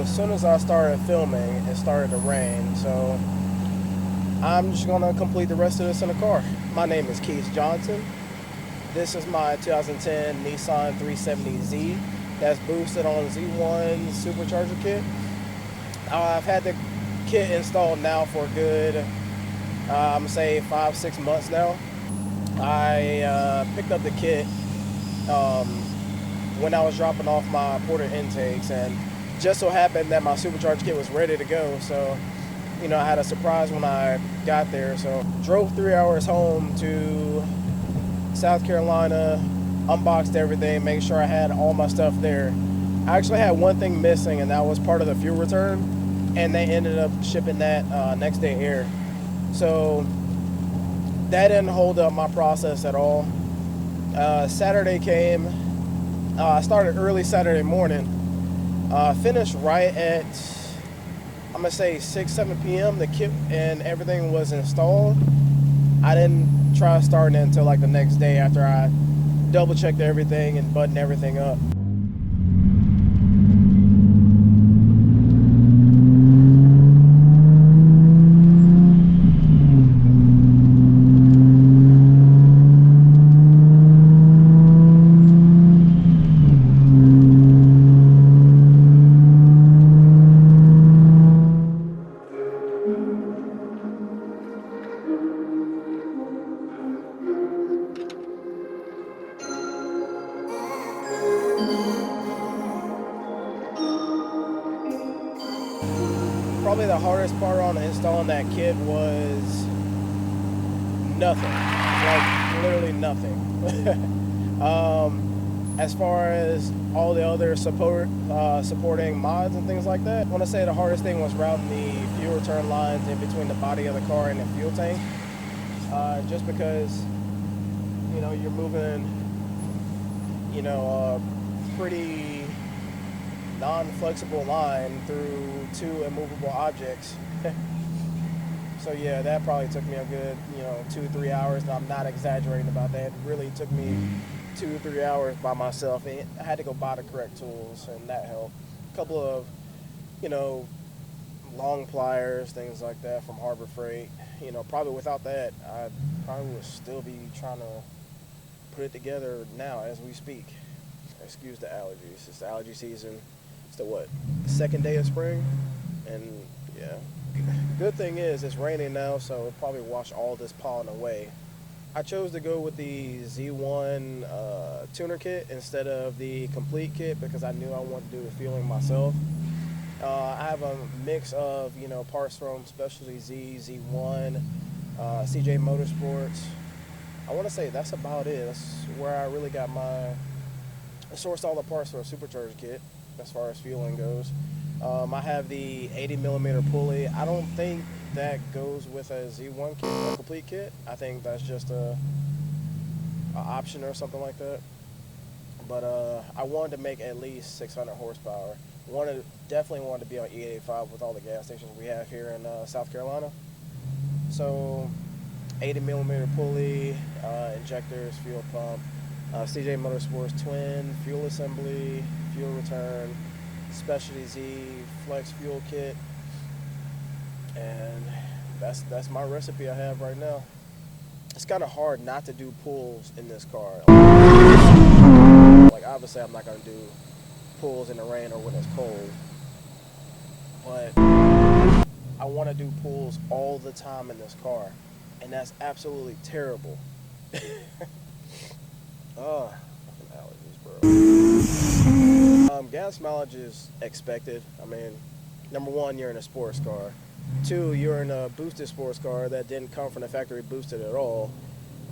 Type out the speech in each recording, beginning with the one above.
as soon as I started filming, it started to rain. So I'm just gonna complete the rest of this in the car. My name is Keith Johnson. This is my 2010 Nissan 370Z that's boosted on Z1 Supercharger kit. I've had the kit installed now for a good, I'm gonna say 5-6 months now. I picked up the kit when I was dropping off my Porter intakes, and just so happened that my Supercharger kit was ready to go. So, you know, I had a surprise when I got there. So, drove 3 hours home to South Carolina, unboxed everything, made sure I had all my stuff there. I actually had one thing missing, and that was part of the fuel return, and they ended up shipping that next day air. So that didn't hold up my process at all. Saturday came. I started early Saturday morning. Finished right at, I'm gonna say 6-7 p.m. The kit and everything was installed. I didn't try starting it until like the next day after I double checked everything and buttoned everything up. Probably the hardest part on installing that kit was nothing, like literally nothing. As far as all the other supporting mods and things like that, I want to say the hardest thing was routing the fuel return lines in between the body of the car and the fuel tank. Just because, you know, you're moving, you know, a pretty non-flexible line through two immovable objects. So yeah, that probably took me a good, 2-3 hours, and I'm not exaggerating about that. It really took me 2-3 hours by myself, and I had to go buy the correct tools, and that helped. A couple of, long pliers, things like that from Harbor Freight. Probably without that, I probably would still be trying to put it together now as we speak. Excuse the allergies. It's the allergy season. It's the second day of spring, and yeah. Good thing is it's raining now, so it'll probably wash all this pollen away. I chose to go with the Z1 tuner kit instead of the complete kit because I knew I wanted to do the fueling myself. I have a mix of parts from Specialty Z, Z1, Z1 Motorsports. I want to say that's about it. That's where I really got I sourced all the parts for a Supercharger kit as far as fueling goes. I have the 80mm pulley. I don't think that goes with a Z1 kit, a complete kit. I think that's just a option or something like that. But I wanted to make at least 600 horsepower. Definitely wanted to be on E85 with all the gas stations we have here in South Carolina. So 80mm pulley, injectors, fuel pump, Z1 Motorsports twin, fuel assembly, fuel return, Specialty Z flex fuel kit, and that's my recipe I have right now. It's kind of hard not to do pulls in this car. Like obviously I'm not gonna do pulls in the rain or when it's cold, but I want to do pulls all the time in this car, and that's absolutely terrible. Oh, fucking allergies, bro. Gas mileage is expected. I mean, number one, you're in a sports car. Two, you're in a boosted sports car that didn't come from the factory boosted at all.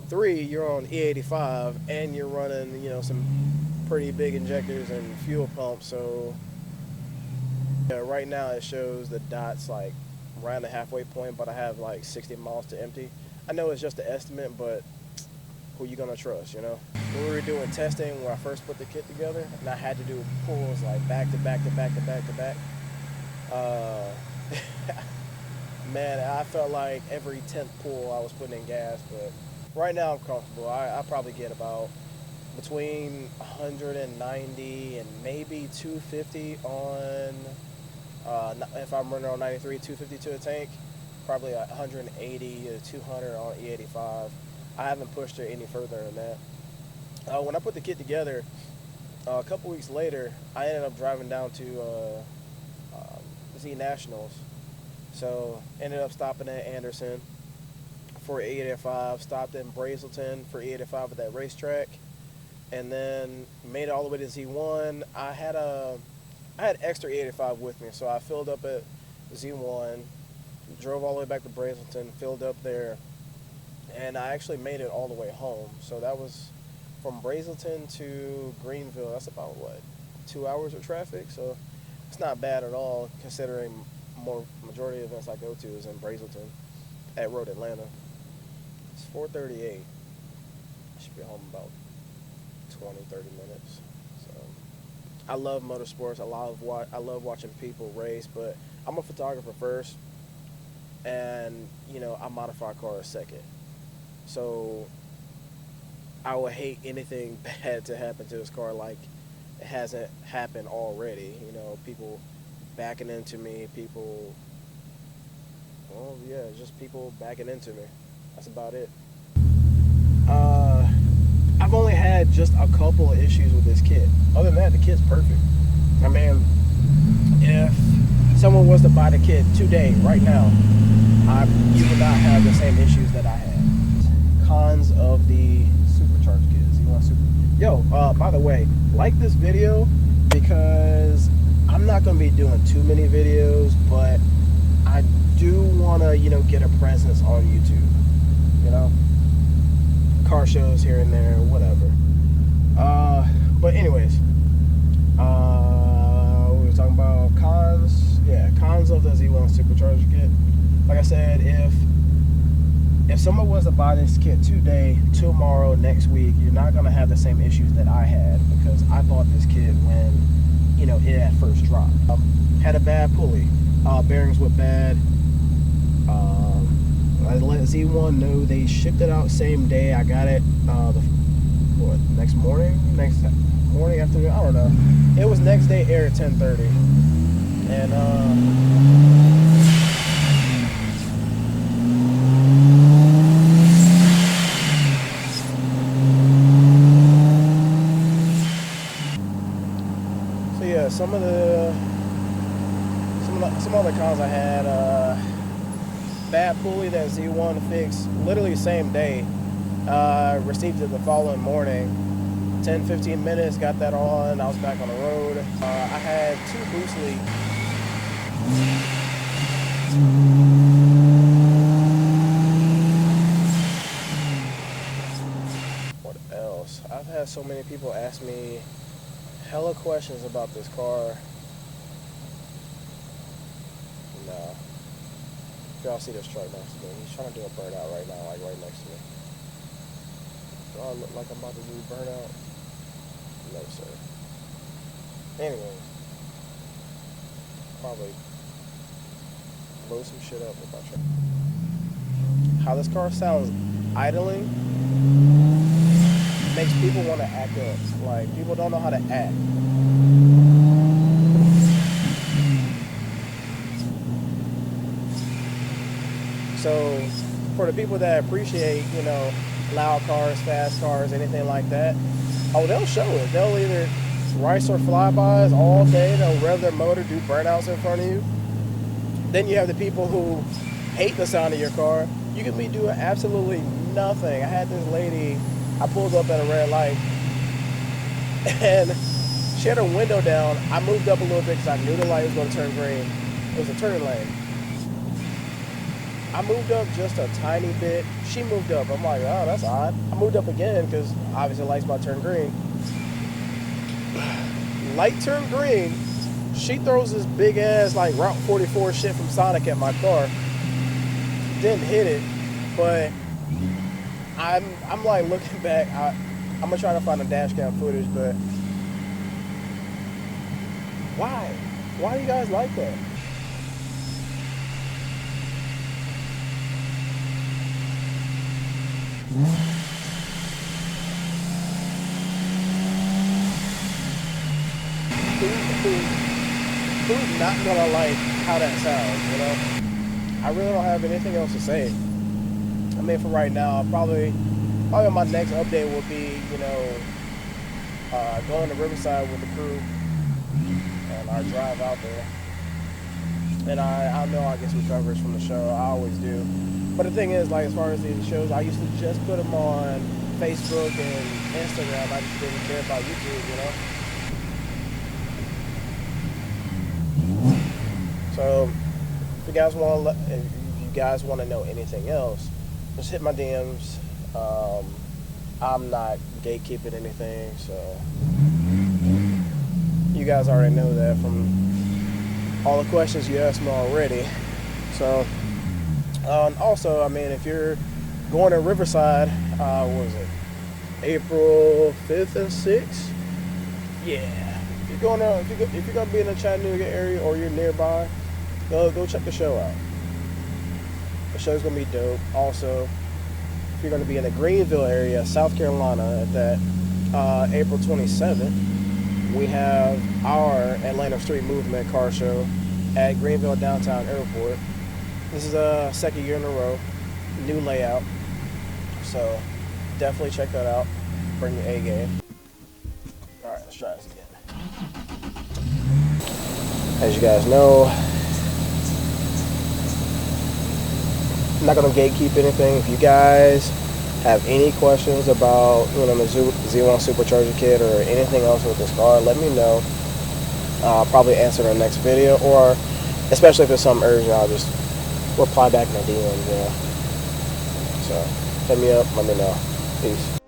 Three, you're on E85 and you're running, some pretty big injectors and fuel pumps. So yeah, right now it shows the dots like around the halfway point, but I have like 60 miles to empty. I know it's just an estimate, but who you gonna trust, When we were doing testing, when I first put the kit together, and I had to do pulls like back to back to back to back to back, man, I felt like every 10th pull I was putting in gas. But right now I'm comfortable. I probably get about between 190 and maybe 250 on If I'm running on 93, 250 to a tank, probably 180 to 200 on E85. I haven't pushed it any further than that. When I put the kit together, a couple weeks later, I ended up driving down to Z Nationals. So ended up stopping at Anderson for E85, stopped in Brazelton for E85 at that racetrack, and then made it all the way to Z1. I had extra E85 with me, so I filled up at Z1, drove all the way back to Brazelton, filled up there, and I actually made it all the way home. So that was from Brazelton to Greenville. That's about, what, 2 hours of traffic? So it's not bad at all, considering majority of events I go to is in Brazelton at Road Atlanta. It's 4:38. I should be home about 20-30 minutes. So I love motorsports. I love watching people race, but I'm a photographer first, and I modify cars second. So I would hate anything bad to happen to this car, like it hasn't happened already. People backing into me, just people backing into me. That's about it. I've only had just a couple of issues with this kit. Other than that, the kit's perfect. I mean, if someone was to buy the kit today, right now, you would not have the same issues that I had. Cons of the Supercharger kit. Z1 Super. Yo, by the way, like this video, because I'm not going to be doing too many videos, but I do want to, get a presence on YouTube. Car shows here and there, whatever. But anyways, we were talking about cons. Yeah, cons of the Z1 Supercharger kit. Like I said, if someone was to buy this kit today, tomorrow, next week, you're not going to have the same issues that I had, because I bought this kit when it had first dropped. Had a bad pulley, bearings were bad. I let Z1 know. They shipped it out same day. I got it next morning afternoon, I don't know. It was next day air at 10:30, and so yeah, some other cons I had. Bad pulley that Z1 fixed literally same day. Received it the following morning. 10-15 minutes, got that on. I was back on the road. I had 2 boost leaks. What else? I've had so many people ask me hella questions about this car. No. Y'all see this truck next to me. He's trying to do a burnout right now, like right next to me. Do I look like I'm about to do a burnout? No, sir. Anyways, probably blow some shit up if I try. How this car sounds idling makes people want to act up. Like, people don't know how to act. So for the people that appreciate, loud cars, fast cars, anything like that, they'll show it. They'll either race or flybys all day. They'll rev their motor, do burnouts in front of you. Then you have the people who hate the sound of your car. You can be doing absolutely nothing. I had this lady, I pulled up at a red light, and she had her window down. I moved up a little bit because I knew the light was going to turn green. It was a turn lane. I moved up just a tiny bit. She moved up. I'm like, oh, that's odd. I moved up again because obviously the light's about to turn green. Light turned green. She throws this big ass like Route 44 shit from Sonic at my car. Didn't hit it, but I'm like looking back. I'm gonna try to find the dash cam footage, but why? Why do you guys like that? who's not gonna like how that sounds, you know? I really don't have anything else to say. I mean, for right now, probably my next update will be, you know, going to Riverside with the crew and our drive out there. And I know I get some coverage from the show. I always do. But the thing is, like, as far as these shows, I used to just put them on Facebook and Instagram. I just didn't care about YouTube, you know? So, if you guys want to know anything else, just hit my DMs. I'm not gatekeeping anything, so you guys already know that from all the questions you asked me already. So, also, I mean, if you're going to Riverside, what was it, April 5th and 6th? Yeah. If you're gonna be in the Chattanooga area or you're nearby, go check the show out. The show's gonna be dope. Also, if you're gonna be in the Greenville area, South Carolina, at that April 27th, we have our Atlanta Street Movement car show at Greenville Downtown Airport. This is a second year in a row, new layout. So definitely check that out. Bring your A game. All right, let's try this again. As you guys know, I'm not gonna gatekeep anything. If you guys have any questions about, you know, the Z1 Supercharger kit or anything else with this car, let me know. I'll probably answer in the next video, or especially if it's something urgent, I'll just reply back in the DMs. Yeah. So hit me up, let me know. Peace.